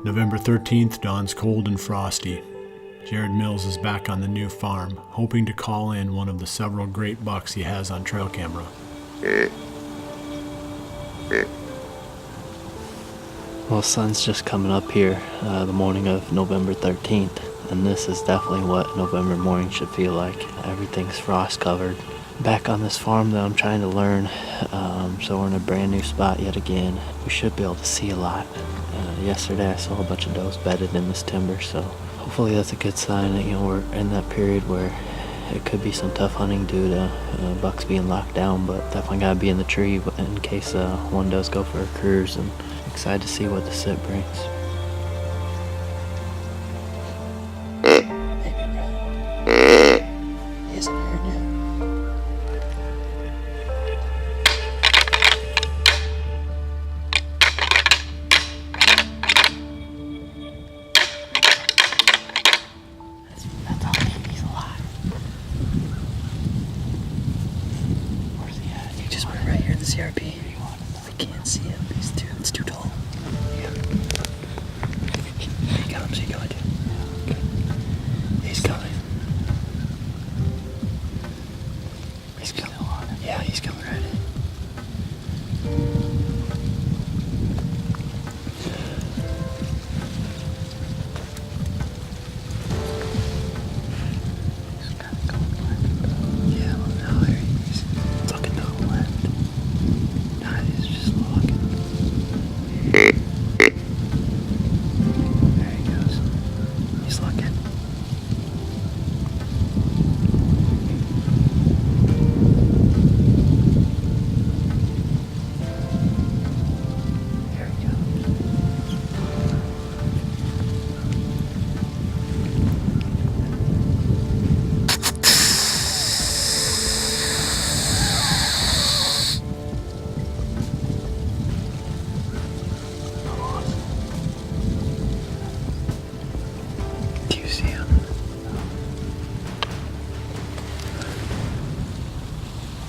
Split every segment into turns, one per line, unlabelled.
November 13th dawns cold and frosty. Jared Mills is back on the new farm, hoping to call in one of the several great bucks he has on trail camera.
Well, sun's just coming up here the morning of November 13th, and this is definitely what November morning should feel like. Everything's frost covered. Back on this farm that I'm trying to learn, so we're in a brand new spot yet again. We should be able to see a lot. Yesterday I saw a bunch of does bedded in this timber, so hopefully that's a good sign that, we're in that period where it could be some tough hunting due to bucks being locked down, but definitely gotta be in the tree in case one does go for a cruise, and excited to see what the sit brings. CRP. We can't see him. It's too tall. Yeah. He comes. He going. Okay. He's coming. He's coming. Yeah, he's coming right in. He's kind of going left. Yeah, well, now there he is. It's looking to the left. He's just looking. There he goes. He's looking. There he goes. Do you see him?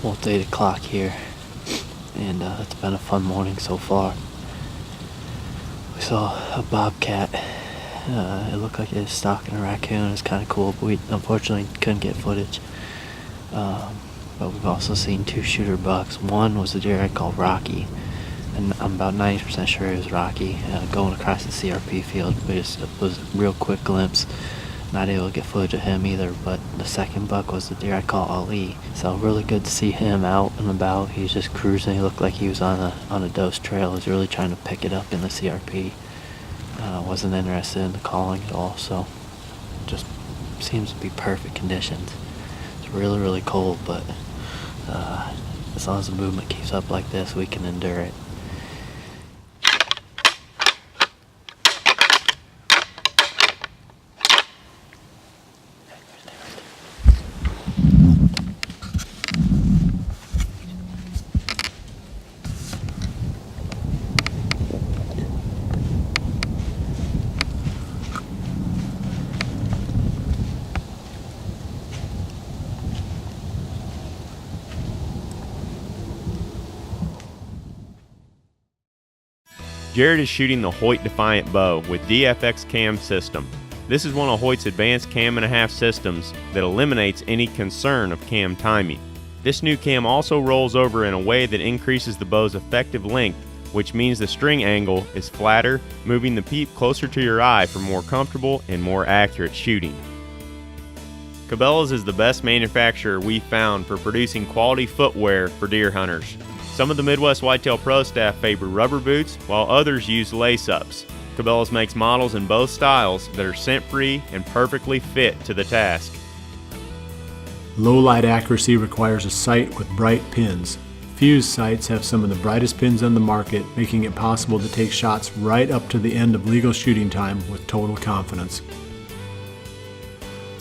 Well, it's 8 o'clock here, and it's been a fun morning so far. We saw a bobcat. It looked like it was stalking a raccoon. It's kind of cool, but we unfortunately couldn't get footage. But we've also seen 2 shooter bucks. One was a deer I call Rocky, and I'm about 90% sure it was Rocky, going across the CRP field. But it was a real quick glimpse. Not able to get footage of him either, but the second buck was the deer I call Ali. So really good to see him out and about. He was just cruising. He looked like he was on a dose trail. He was really trying to pick it up in the CRP. Wasn't interested in the calling at all, so just seems to be perfect conditions. It's really, really cold, but as long as the movement keeps up like this, we can endure it.
Jared is shooting the Hoyt Defiant bow with DFX cam system. This is one of Hoyt's advanced cam-and-a-half systems that eliminates any concern of cam timing. This new cam also rolls over in a way that increases the bow's effective length, which means the string angle is flatter, moving the peep closer to your eye for more comfortable and more accurate shooting. Cabela's is the best manufacturer we've found for producing quality footwear for deer hunters. Some of the Midwest Whitetail Pro staff favor rubber boots, while others use lace-ups. Cabela's makes models in both styles that are scent-free and perfectly fit to the task.
Low light accuracy requires a sight with bright pins. Fuse sights have some of the brightest pins on the market, making it possible to take shots right up to the end of legal shooting time with total confidence.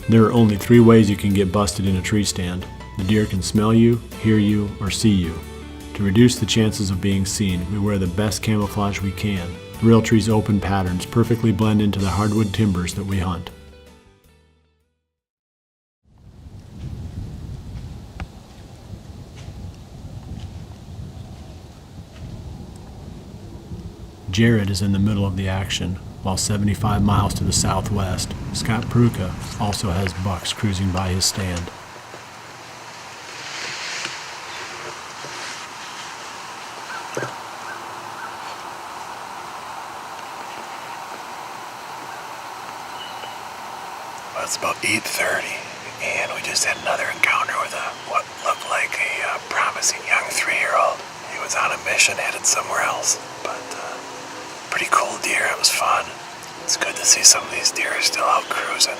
There are only 3 ways you can get busted in a tree stand. The deer can smell you, hear you, or see you. To reduce the chances of being seen, we wear the best camouflage we can. Realtree's open patterns perfectly blend into the hardwood timbers that we hunt. Jared is in the middle of the action. while 75 miles to the southwest, Scott Prucha also has bucks cruising by his stand.
Well, it's about 8:30, and we just had another encounter with what looked like a promising young 3-year-old. He was on a mission headed somewhere else, but pretty cool deer. It was fun. It's good to see some of these deer still out cruising.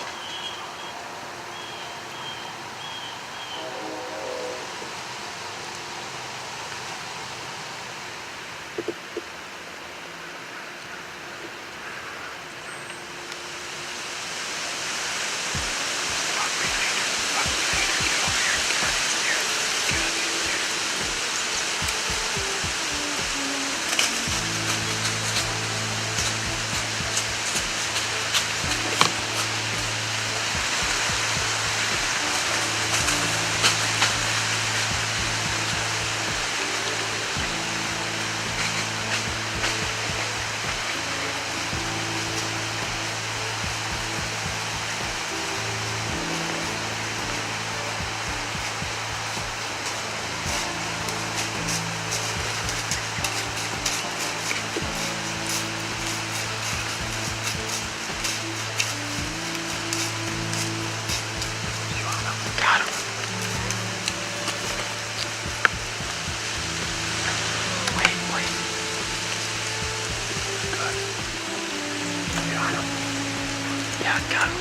Yeah, got him.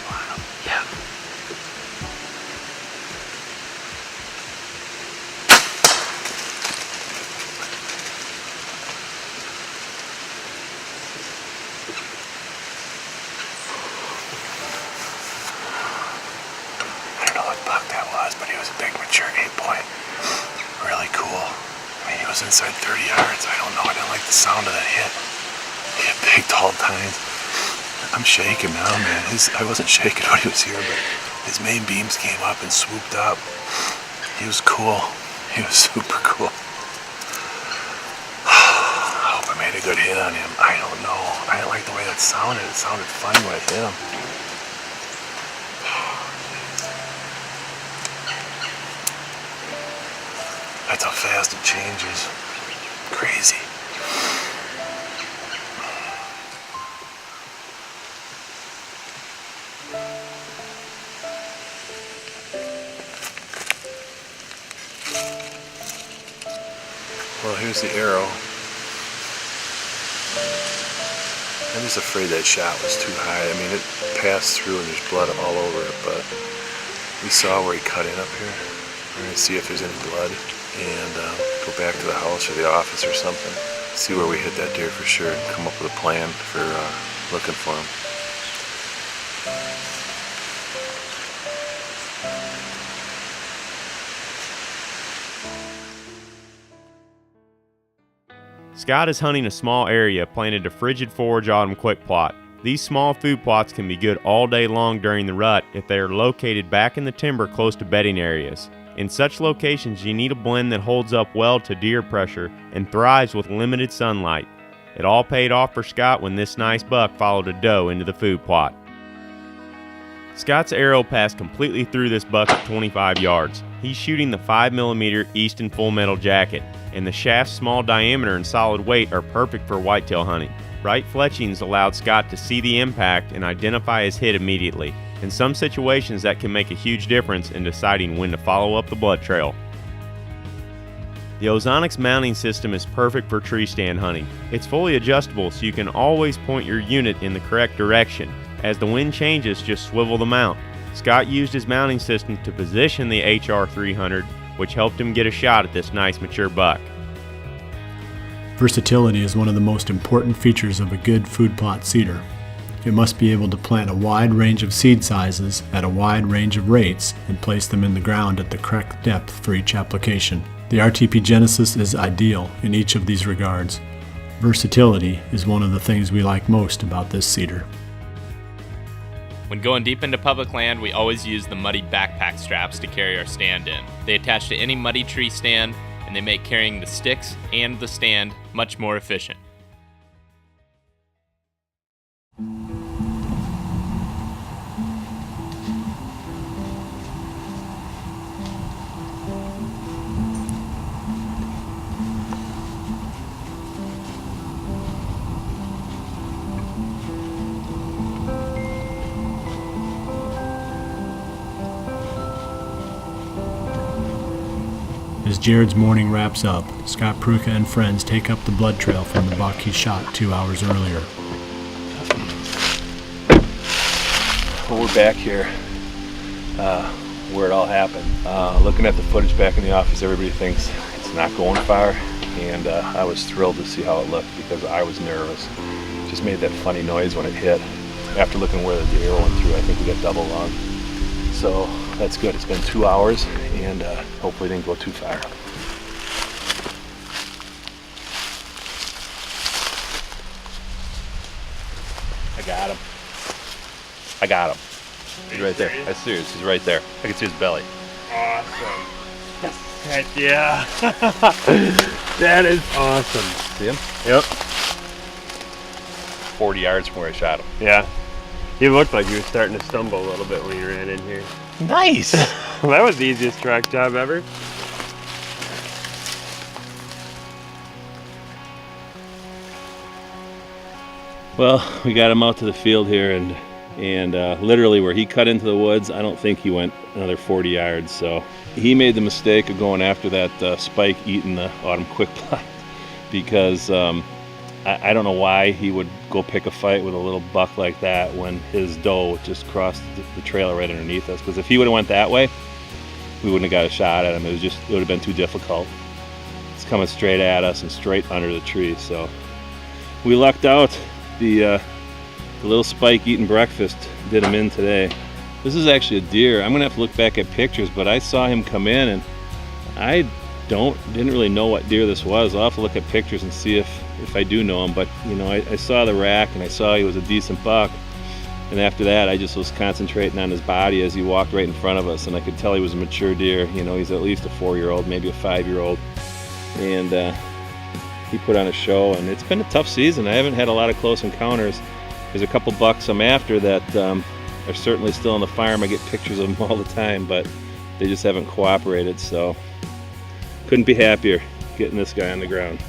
You want him? Yeah. I don't know what buck that was, but he was a big mature 8-point. Really cool. I mean, he was inside 30 yards. I don't know. I didn't like the sound of that hit. He had big, tall tines. I'm shaking now, man. I wasn't shaking when he was here, but his main beams came up and swooped up. He was cool. He was super cool. I hope I made a good hit on him. I don't know. I didn't like the way that sounded. It sounded funny when I hit him. That's how fast it changes. Crazy. Well, here's the arrow. I'm just afraid that shot was too high. I mean, it passed through and there's blood all over it, but we saw where he cut in up here. We're going to see if there's any blood and go back to the house or the office or something. See where we hit that deer for sure and come up with a plan for looking for him.
Scott is hunting a small area planted to frigid forage autumn quick plot. These small food plots can be good all day long during the rut if they are located back in the timber close to bedding areas. In such locations, you need a blend that holds up well to deer pressure and thrives with limited sunlight. It all paid off for Scott when this nice buck followed a doe into the food plot. Scott's arrow passed completely through this buck at 25 yards. He's shooting the 5mm Easton Full Metal Jacket, and the shaft's small diameter and solid weight are perfect for whitetail hunting. Right fletchings allowed Scott to see the impact and identify his hit immediately. In some situations, that can make a huge difference in deciding when to follow up the blood trail. The Ozonics mounting system is perfect for tree stand hunting. It's fully adjustable so you can always point your unit in the correct direction. As the wind changes, just swivel the mount. Scott used his mounting system to position the HR300, which helped him get a shot at this nice mature buck.
Versatility is one of the most important features of a good food plot seeder. It must be able to plant a wide range of seed sizes at a wide range of rates and place them in the ground at the correct depth for each application. The RTP Genesis is ideal in each of these regards. Versatility is one of the things we like most about this seeder.
When going deep into public land, we always use the muddy backpack straps to carry our stand in. They attach to any muddy tree stand, and and they make carrying the sticks and the stand much more efficient.
As Jared's morning wraps up, Scott Prucha and friends take up the blood trail from the buck he shot 2 hours earlier.
Well, we're back here where it all happened. Looking at the footage back in the office, everybody thinks it's not going far, and I was thrilled to see how it looked because I was nervous. It just made that funny noise when it hit. After looking where the deer went through, I think we got double lung. So that's good. It's been 2 hours, and hopefully it didn't go too far. I got him. He's right there. That's serious. He's right there. I can see his belly.
Awesome. Heck yeah. That is awesome.
See him?
Yep.
40 yards from where I shot him.
Yeah. He looked like he was starting to stumble a little bit when he ran in here.
Nice.
Well, that was the easiest track job ever.
Well, we got him out to the field here, and literally where he cut into the woods, I don't think he went another 40 yards. So he made the mistake of going after that spike eating the autumn quick plot because I don't know why he would go pick a fight with a little buck like that when his doe just crossed the trail right underneath us. Because if he would have went that way, we wouldn't have got a shot at him. It would have been too difficult. It's coming straight at us and straight under the tree. So we lucked out. The little spike eating breakfast did him in today. This is actually a deer. I'm gonna have to look back at pictures, but I saw him come in and I didn't really know what deer this was. I'll have to look at pictures and see if I do know him, but you know, I saw the rack and I saw he was a decent buck, and after that I just was concentrating on his body as he walked right in front of us, and I could tell he was a mature deer. You know, he's at least a 4-year-old, maybe a 5-year-old, and he put on a show, and it's been a tough season. I haven't had a lot of close encounters. There's a couple bucks I'm after that are certainly still on the farm. I get pictures of them all the time, but they just haven't cooperated, so couldn't be happier getting this guy on the ground.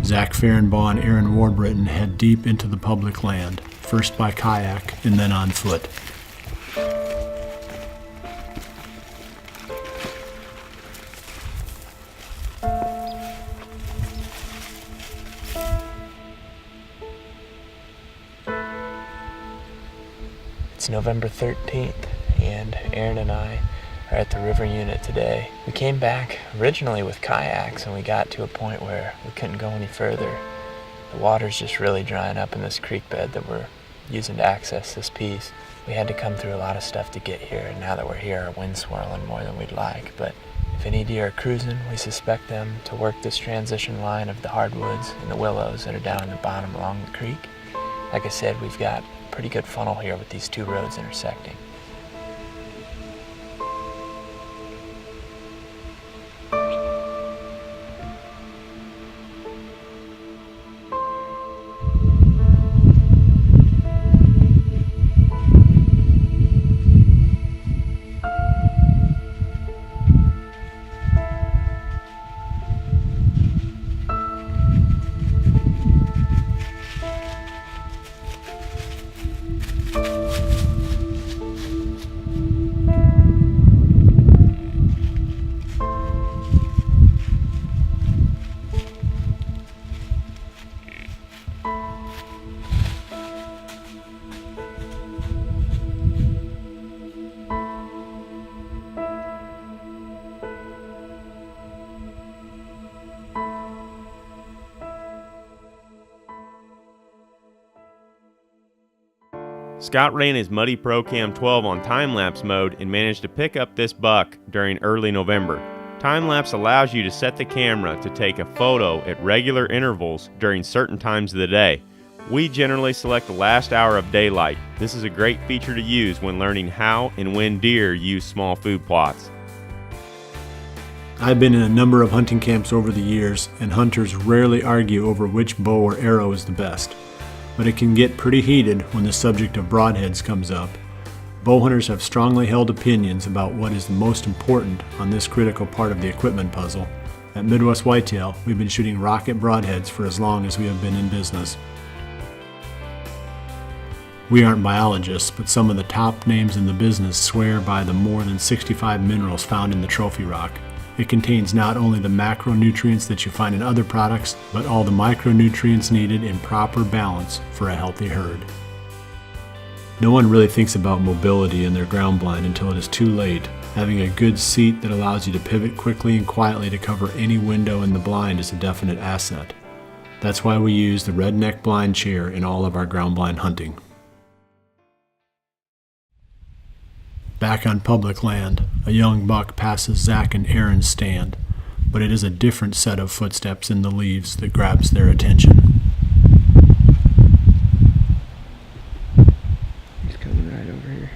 Zach Fehrenbaugh and Aaron Warbritton head deep into the public land, first by kayak and then on foot.
It's November 13th, and Aaron and I are at the river unit today. We came back originally with kayaks, and we got to a point where we couldn't go any further. The water's just really drying up in this creek bed that we're using to access this piece. We had to come through a lot of stuff to get here, and now that we're here, our wind's swirling more than we'd like. But if any deer are cruising, we suspect them to work this transition line of the hardwoods and the willows that are down in the bottom along the creek. Like I said, we've got a pretty good funnel here with these two roads intersecting.
Scott ran his Muddy Pro Cam 12 on time-lapse mode and managed to pick up this buck during early November. Time-lapse allows you to set the camera to take a photo at regular intervals during certain times of the day. We generally select the last hour of daylight. This is a great feature to use when learning how and when deer use small food plots.
I've been in a number of hunting camps over the years, and hunters rarely argue over which bow or arrow is the best. But it can get pretty heated when the subject of broadheads comes up. Bow hunters have strongly held opinions about what is the most important on this critical part of the equipment puzzle. At Midwest Whitetail, we've been shooting rocket broadheads for as long as we have been in business. We aren't biologists, but some of the top names in the business swear by the more than 65 minerals found in the trophy rock. It contains not only the macronutrients that you find in other products, but all the micronutrients needed in proper balance for a healthy herd. No one really thinks about mobility in their ground blind until it is too late. Having a good seat that allows you to pivot quickly and quietly to cover any window in the blind is a definite asset. That's why we use the redneck blind chair in all of our ground blind hunting. Back on public land, a young buck passes Zach and Aaron's stand, but it is a different set of footsteps in the leaves that grabs their attention.
He's coming right over here.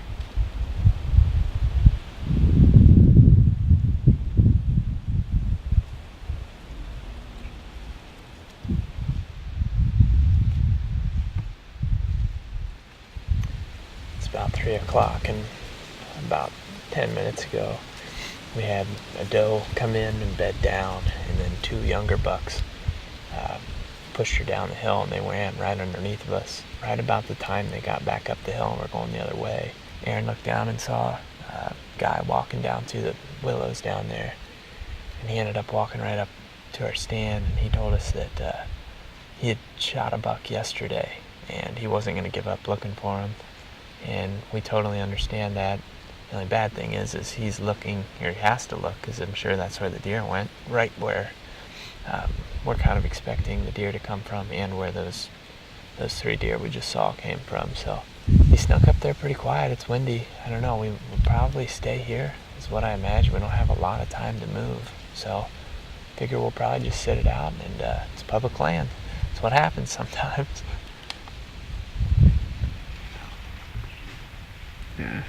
It's about 3 o'clock, and about 10 minutes ago we had a doe come in and bed down, and then 2 younger bucks pushed her down the hill, and they ran right underneath of us. Right about the time they got back up the hill and were going the other way, Aaron looked down and saw a guy walking down through the willows down there, and he ended up walking right up to our stand, and he told us that he had shot a buck yesterday and he wasn't going to give up looking for him, and we totally understand that. The only bad thing is he's looking, or he has to look, because I'm sure that's where the deer went, right where we're kind of expecting the deer to come from, and where those 3 deer we just saw came from. So he snuck up there pretty quiet. It's windy. I don't know. We'll probably stay here, is what I imagine. We don't have a lot of time to move, so figure we'll probably just sit it out, and it's public land. It's what happens sometimes. Yeah.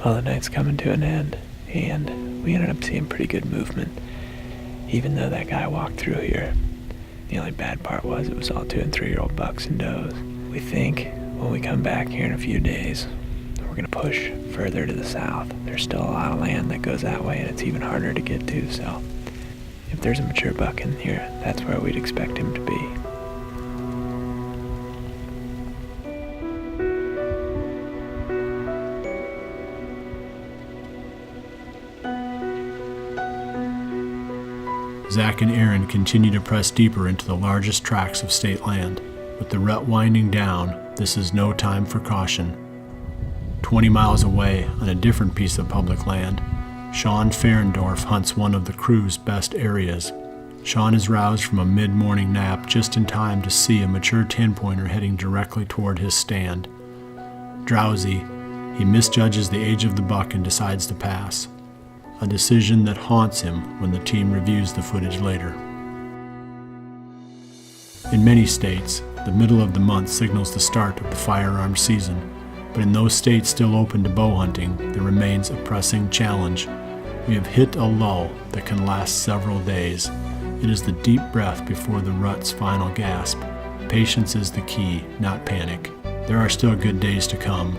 Well, the night's coming to an end, and we ended up seeing pretty good movement, even though that guy walked through here. The only bad part was it was all 2- and 3-year-old bucks and does. We think when we come back here in a few days, we're going to push further to the south. There's still a lot of land that goes that way, and it's even harder to get to, so if there's a mature buck in here, that's where we'd expect him to be.
Zach and Aaron continue to press deeper into the largest tracts of state land. With the rut winding down, this is no time for caution. 20 miles away, on a different piece of public land, Sean Ferendorf hunts one of the crew's best areas. Sean is roused from a mid-morning nap just in time to see a mature 10-pointer heading directly toward his stand. Drowsy, he misjudges the age of the buck and decides to pass, a decision that haunts him when the team reviews the footage later. In many states, the middle of the month signals the start of the firearms season, but in those states still open to bow hunting, there remains a pressing challenge. We have hit a lull that can last several days. It is the deep breath before the rut's final gasp. Patience is the key, not panic. There are still good days to come,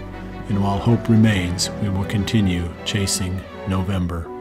And while hope remains, we will continue chasing November.